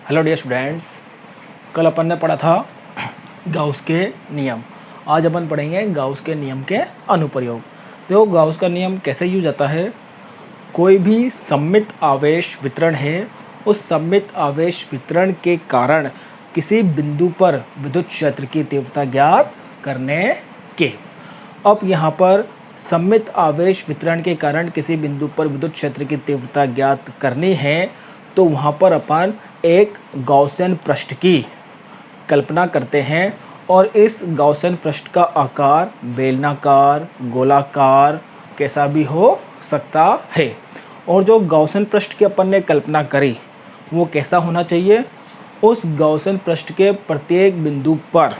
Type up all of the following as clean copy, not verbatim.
Hello dear students, कल अपन ने पढ़ा था गाउस के नियम। आज अपन पढ़ेंगे गाउस के नियम के अनुप्रयोग। देखो गाउस का नियम कैसे यूज आता है। कोई भी सममित आवेश वितरण है, उस सममित आवेश वितरण के कारण किसी बिंदु पर विद्युत क्षेत्र की तीव्रता ज्ञात करने के। अब यहाँ पर सममित आवेश वितरण के कारण किसी बिंदु पर विद्युत क्षेत्र की तीव्रता ज्ञात करनी है, तो वहाँ पर अपन एक गॉसियन पृष्ठ की कल्पना करते हैं और इस गॉसियन पृष्ठ का आकार बेलनाकार, गोलाकार कैसा भी हो सकता है। और जो गॉसियन पृष्ठ की अपन ने कल्पना करी वो कैसा होना चाहिए। उस गॉसियन पृष्ठ के प्रत्येक बिंदु पर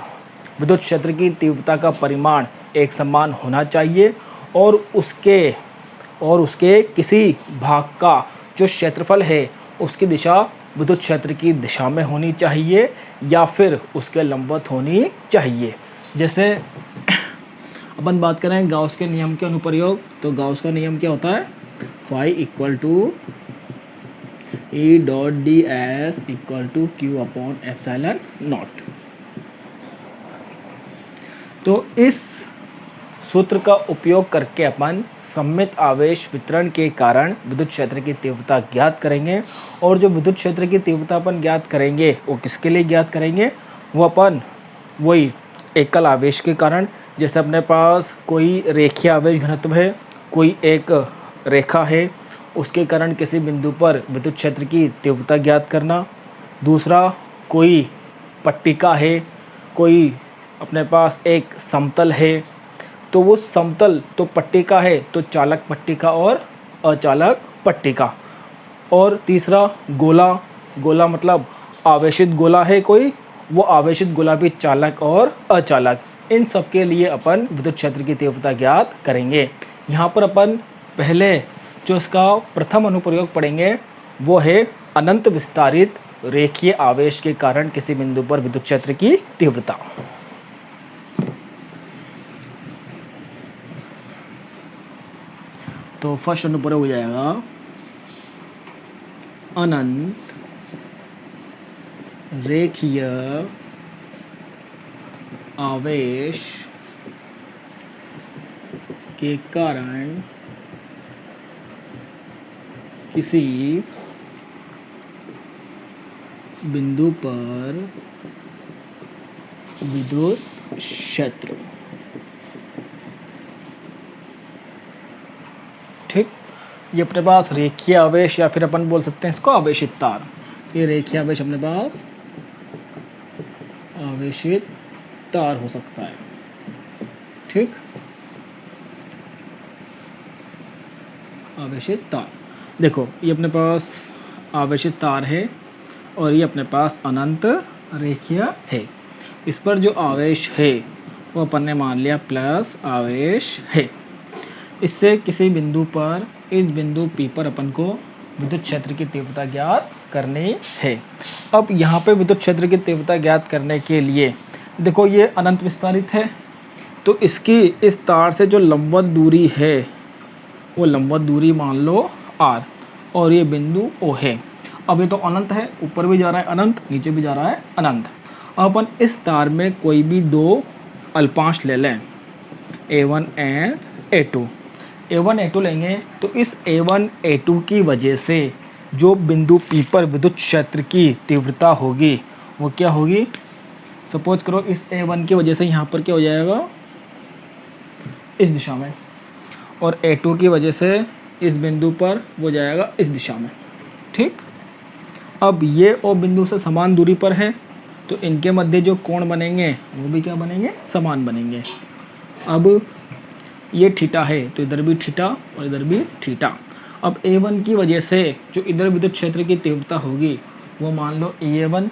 विद्युत क्षेत्र की तीव्रता का परिमाण एक समान होना चाहिए और उसके किसी भाग का जो क्षेत्रफल है उसकी दिशा विद्युत क्षेत्र की दिशा में होनी चाहिए या फिर उसके लंबवत होनी चाहिए। जैसे अपन बात करें गाउस के नियम के अनुप्रयोग, तो गाउस का नियम क्या होता है, phi equal to E dot D S equal to Q upon epsilon naught. तो इस सूत्र का उपयोग करके अपन सममित आवेश वितरण के कारण विद्युत क्षेत्र की तीव्रता ज्ञात करेंगे। और जो विद्युत क्षेत्र की तीव्रता अपन ज्ञात करेंगे वो किसके लिए ज्ञात करेंगे, वो अपन वही एकल आवेश के कारण। जैसे अपने पास कोई रेखीय आवेश घनत्व है, कोई एक रेखा है, उसके कारण किसी बिंदु पर विद्युत क्षेत्र की तीव्रता ज्ञात करना। दूसरा कोई पट्टिका है, कोई अपने पास एक समतल है, तो वो समतल तो पट्टिका है तो चालक पट्टिका और अचालक पट्टिका। और तीसरा गोला मतलब आवेशित गोला है कोई, वो आवेशित गोला भी चालक और अचालक। इन सब के लिए अपन विद्युत क्षेत्र की तीव्रता ज्ञात करेंगे। यहाँ पर अपन पहले जो इसका प्रथम अनुप्रयोग पढ़ेंगे वो है अनंत विस्तारित रेखीय आवेश के कारण किसी बिंदु पर विद्युत क्षेत्र की तीव्रता। तो फर्स्ट अनुप्रयोग हो जाएगा अनंत रेखीय आवेश के कारण किसी बिंदु पर विद्युत क्षेत्र। ठीक, ये अपने पास रेखीय आवेश या फिर अपन बोल सकते हैं इसको आवेशित तार। ये रेखीय आवेश अपने पास आवेशित तार हो सकता है। ठीक, आवेशित तार, देखो ये अपने पास आवेशित तार है और ये अपने पास अनंत रेखीय है। इस पर जो आवेश है वो अपन ने मान लिया प्लस आवेश है। इससे किसी बिंदु पर, इस बिंदु P पर अपन को विद्युत क्षेत्र की तीव्रता ज्ञात करनी है। अब यहाँ पे विद्युत क्षेत्र की तीव्रता ज्ञात करने के लिए देखो ये अनंत विस्तारित है, तो इसकी इस तार से जो लंबवत दूरी है वो लंबवत दूरी मान लो R और ये बिंदु O है। अब ये तो अनंत है, ऊपर भी जा रहा है अनंत, नीचे भी जा रहा है अनंत। अब अपन इस तार में कोई भी दो अल्पांश ले लें, A1 and A2। A1 A2 लेंगे तो इस A1 A2 की वजह से जो बिंदु P पर विद्युत क्षेत्र की तीव्रता होगी वो क्या होगी। सपोज करो इस A1 की वजह से यहाँ पर क्या हो जाएगा, इस दिशा में, और A2 की वजह से इस बिंदु पर वो जाएगा इस दिशा में। ठीक, अब ये O बिंदु से समान दूरी पर है तो इनके मध्य जो कोण बनेंगे वो भी क्या बनेंगे, समान बनेंगे। अब ये थीटा है तो इधर भी थीटा और इधर भी थीटा। अब A1 की वजह से जो इधर विद्युत क्षेत्र की तीव्रता होगी वो मान लो EA1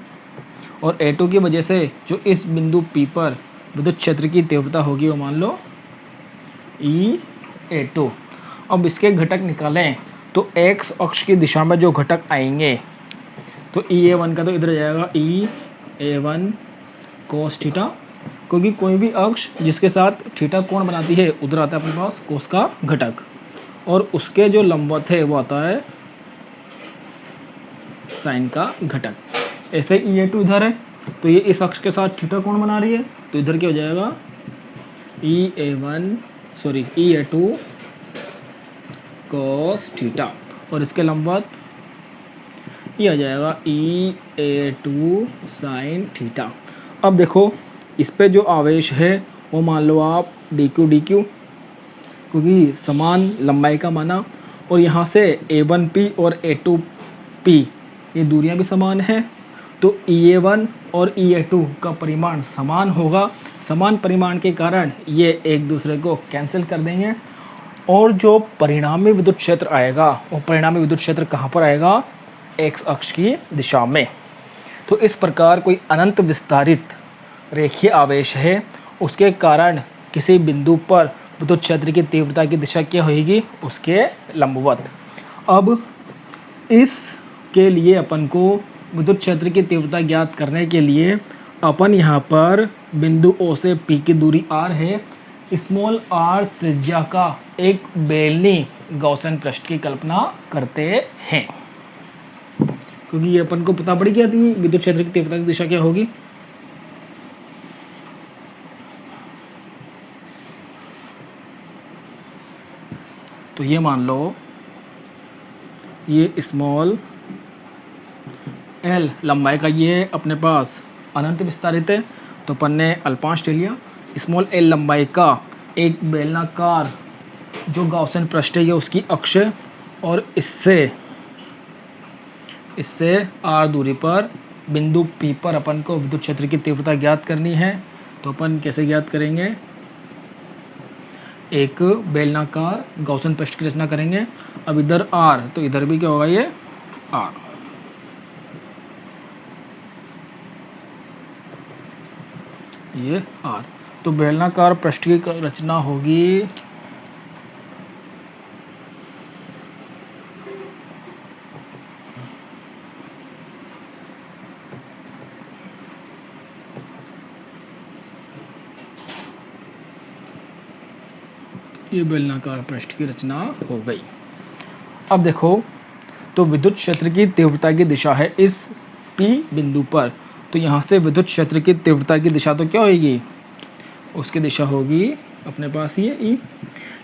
और A2 की वजह से जो इस बिंदु P पर विद्युत क्षेत्र की तीव्रता होगी वो मान लो EA2। अब इसके घटक निकालें तो x अक्ष की दिशा में जो घटक आएंगे तो EA1 का तो इधर जाएगा EA1 cos थीटा, क्योंकि कोई भी अक्ष जिसके साथ थीटा कोण बनाती है उधर आता है अपने पास कोस का घटक, और उसके जो लंबवत है वो आता है साइन का घटक। ऐसे E2 इधर है, तो ये इस अक्ष के साथ थीटा कोण बना रही है, तो इधर क्या हो जाएगा E2 cos थीटा, और इसके लंबवत ये आ जाएगा E2 sin थीटा। अब देखो इस पे जो आवेश है वो मान लो आप dq क्योंकि समान लंबाई का माना, और यहाँ से A1P और A2P ये दूरियां भी समान हैं, तो EA1 और EA2 का परिमाण समान होगा। समान परिमाण के कारण ये एक दूसरे को कैंसिल कर देंगे, और जो परिणामी विद्युत क्षेत्र आएगा वो परिणामी विद्युत क्षेत्र कहाँ पर आएगा, x अक्ष की दिशा में। तो इस प्रकार कोई अनंत विस्तारित रेखीय आवेश है, उसके कारण किसी बिंदु पर विद्युत क्षेत्र की तीव्रता की दिशा क्या होगी, उसके लंबवत। अब इसके लिए अपन को विद्युत क्षेत्र की तीव्रता ज्ञात करने के लिए अपन यहाँ पर बिंदु O से P की दूरी r है, स्मॉल r त्रिज्या का एक बेलनी गॉसन पृष्ठ की कल्पना करते हैं, क्योंकि ये अपन को पता पड़ी क्या थी विद्युत क्षेत्र की तीव्रता की दिशा क्या होगी। तो ये मान लो ये स्मॉल l लंबाई का ये अपने पास अनंत विस्तारित है, तो अपन ने अल्पांश ले लिया। स्मॉल l लंबाई का एक बेलनाकार जो गॉसन पृष्ठ है ये उसकी अक्ष है, और इससे r दूरी पर बिंदु P पर अपन को विद्युत क्षेत्र की तीव्रता ज्ञात करनी है। तो अपन कैसे ज्ञात करेंगे, एक बेलनाकार गॉसन पृष्ठ की रचना करेंगे। अब इधर r, तो इधर भी क्या होगा, ये r, ये r। तो बेलनाकार पृष्ठ की रचना होगी ये बेलनाकार पृष्ठ की रचना हो गई। अब देखो तो विद्युत क्षेत्र की तीव्रता की दिशा है इस P बिंदु पर, तो यहाँ से विद्युत क्षेत्र की तीव्रता की दिशा तो क्या होगी, उसकी दिशा होगी अपने पास ये E।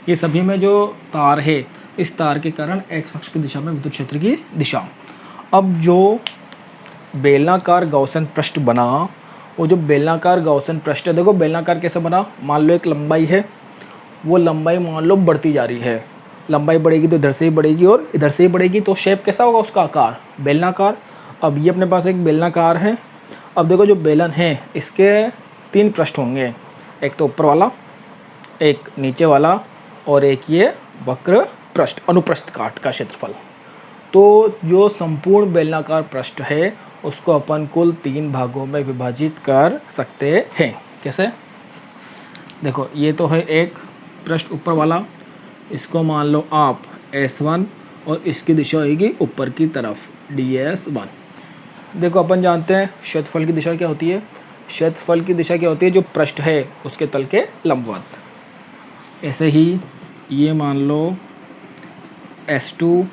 ये सभी में जो तार है इस तार के कारण x अक्ष की दिशा में विद्युत क्षेत्र की दिशा। अब जो बेलनाकार गॉसन पृष्ठ बना, वो जो बेलनाकार गॉसन पृष्ठ है, देखो बेलनाकार कैसे बना, मान लो एक लंबाई है, वो लंबाई मान लो बढ़ती जा रही है, लंबाई बढ़ेगी तो इधर से ही बढ़ेगी और इधर से ही बढ़ेगी, तो शेप कैसा होगा उसका आकार, बेलनाकार। अब ये अपने पास एक बेलनाकार है। अब देखो जो बेलन है इसके 3 पृष्ठ होंगे, एक तो ऊपर वाला, एक नीचे वाला, और एक ये वक्र पृष्ठ अनुप्रस्थ काट का क्षेत्रफल। तो जो संपूर्ण बेलनाकार पृष्ठ है उसको अपन कुल 3 भागों में विभाजित कर सकते हैं। कैसे, देखो ये तो है एक पृष्ठ ऊपर वाला, इसको मान लो आप S1 और इसकी दिशा होगी ऊपर की तरफ DS1। देखो अपन जानते हैं क्षेत्रफल की दिशा क्या होती है, क्षेत्रफल की दिशा क्या होती है, जो पृष्ठ है उसके तल के लंबवत। ऐसे ही ये मान लो S2,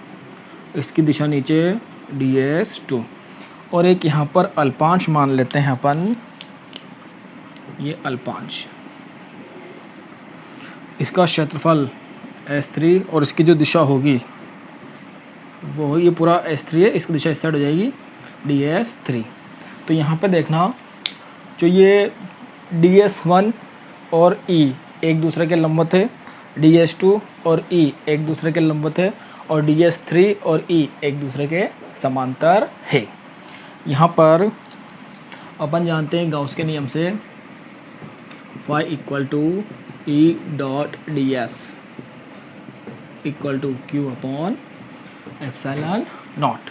इसकी दिशा नीचे DS2, और एक यहाँ पर अल्पांश मान लेते हैं अपन, ये अल्पांश, इसका क्षेत्रफल S3 और इसकी जो दिशा होगी वो ये पूरा S3 है, इसकी दिशा इस साइड हो जाएगी DS3। तो यहाँ पे देखना जो ये DS1 और E एक दूसरे के लंबवत है, DS2 और E एक दूसरे के लंबवत है, और DS3 और E एक दूसरे के समांतर है। यहाँ पर अपन जानते हैं गाउस के नियम से phi equal to E dot ds equal to Q upon epsilon naught.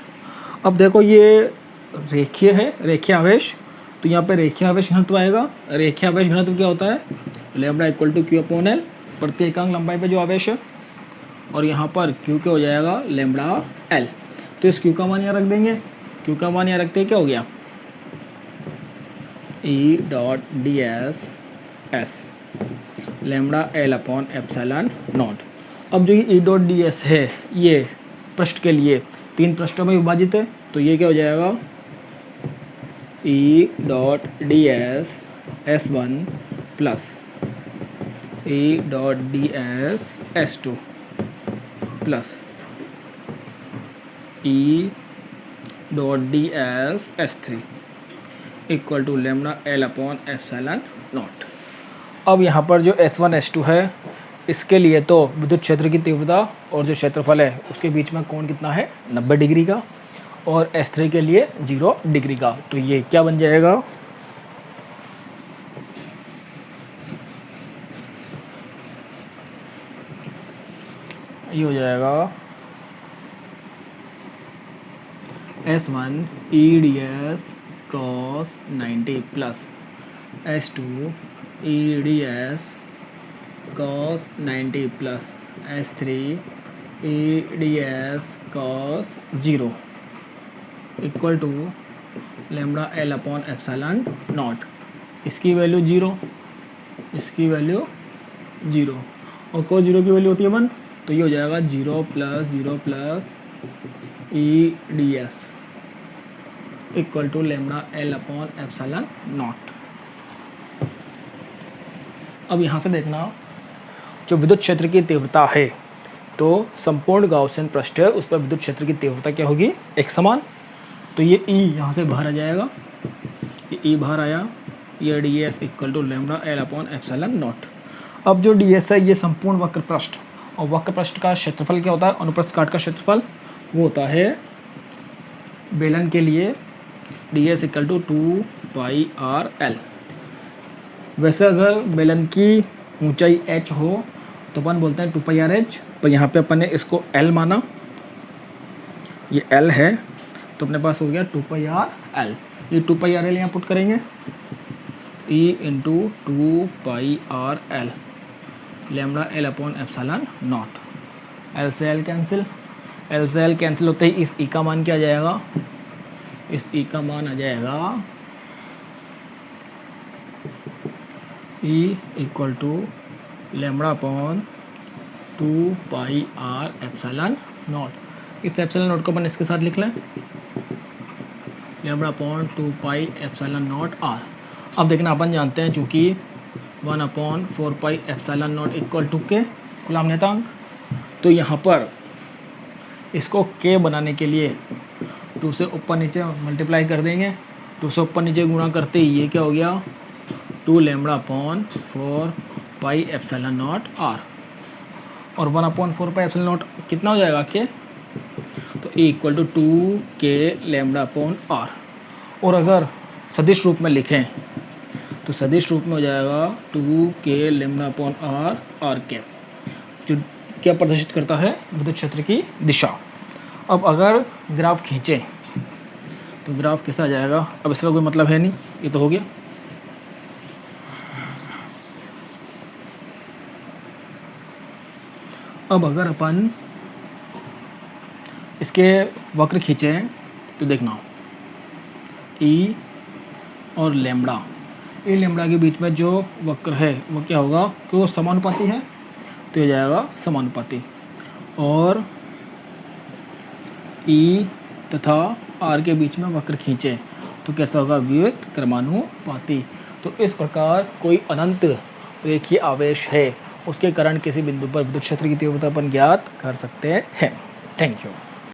अब देखो ये रेखीय है, रेखीय आवेश, तो यहाँ पे रेखीय आवेश घनत्व आएगा। रेखीय आवेश घनत्व क्या होता है, lambda equal to Q upon L, प्रति एकांक लंबाई पे जो आवेश है, और यहाँ पर Q क्या हो जाएगा, लैम्बडा L। तो इस Q का मान यहाँ रख देंगे, Q का मान यहाँ रखते हैं क्या हो गया, E dot ds S lambda L upon epsilon naught. अब जो ये E डॉट ds है ये पृष्ठ के लिए 3 पृष्ठों में विभाजित है, तो ये क्या हो जाएगा E dot D S S1 plus E dot D S S2 plus E dot D S S3 equal to lambda L upon epsilon naught. अब यहाँ पर जो S1 S2 है इसके लिए तो विद्युत क्षेत्र की तीव्रता और जो क्षेत्रफल है उसके बीच में कोण कितना है 90 डिग्री का, और S3 के लिए 0 डिग्री का। तो ये क्या बन जाएगा, ये हो जाएगा S1 EDS cos 90 plus S2 EDS cos 90 plus S3 EDS cos 0 equal to lambda L upon epsilon naught. इसकी वैल्यू 0, इसकी वैल्यू 0 और cos 0 की वैल्यू होती है 1, तो ये हो जाएगा 0 plus EDS equal to lambda L upon epsilon naught. अब यहाँ से देखना, जो विद्युत क्षेत्र की तीव्रता है तो संपूर्ण गाउसियन पृष्ठ है उस पर विद्युत क्षेत्र की तीव्रता क्या होगी, एक समान। तो ये E यहाँ से बाहर आ जाएगा, ये E बाहर आया, ये ds equal to lambda L upon epsilon naught. अब जो ds है ये संपूर्ण वक्र पृष्ठ, और वक्र पृष्ठ का क्षेत्रफल क्या होता है, अनुप्रस्थ काट का क्षेत्रफल वो होता है बेलन के लिए ds इक्वल टू 2πr_l। वैसे अगर बेलन की ऊंचाई h हो तो अपन बोलते हैं 2πr_h, पर यहाँ पे अपन ने इसको l माना, ये l है तो अपने पास हो गया 2πr_l। ये 2πr_l यहाँ पुट करेंगे, e into 2πr_l lambda L upon epsilon not. l से l कैंसिल, l से l कैंसिल होते ही इस e का मान क्या आ जाएगा, इस e का मान आ जाएगा e equal to lambda upon 2πr epsilon naught. इस एप्सिलॉन नॉट को अपन इसके साथ लिख लें, lambda upon 2π epsilon naught r। अब देखना अपन जानते हैं चूँकि 1/4π epsilon naught equal to K Coulomb नेतांक, तो यहाँ पर इसको k बनाने के लिए 2 से ऊपर नीचे मल्टीप्लाई कर देंगे, 2 से ऊपर नीचे गुणा करते ही ये क्या हो गया 2 lambda upon 4π epsilon naught r, और 1/4π एप्सिलॉन नॉट कितना हो जाएगा के, तो e equal to 2k lambda upon r। और अगर सदिश रूप में लिखें तो सदिश रूप में हो जाएगा 2k lambda upon r cap, जो क्या प्रदर्शित करता है विद्युत क्षेत्र की दिशा। अब अगर ग्राफ खींचें तो ग्राफ कैसा आ जाएगा, अब इसका कोई मतलब है नहीं, ये तो हो गया। अब अगर अपन इसके वक्र खींचें तो देखना ई और लेमडा, ए लेमडा के बीच में जो वक्र है वो क्या होगा कि वो समानुपाती है, तो ये जाएगा समानुपाती। और ई तथा आर के बीच में वक्र खींचे तो कैसा होगा, व्युत क्रमानुपाती। तो इस प्रकार कोई अनंत रेखीय आवेश है उसके कारण किसी बिंदु पर विद्युत क्षेत्र की तीव्रता अपन ज्ञात कर सकते हैं। Thank you.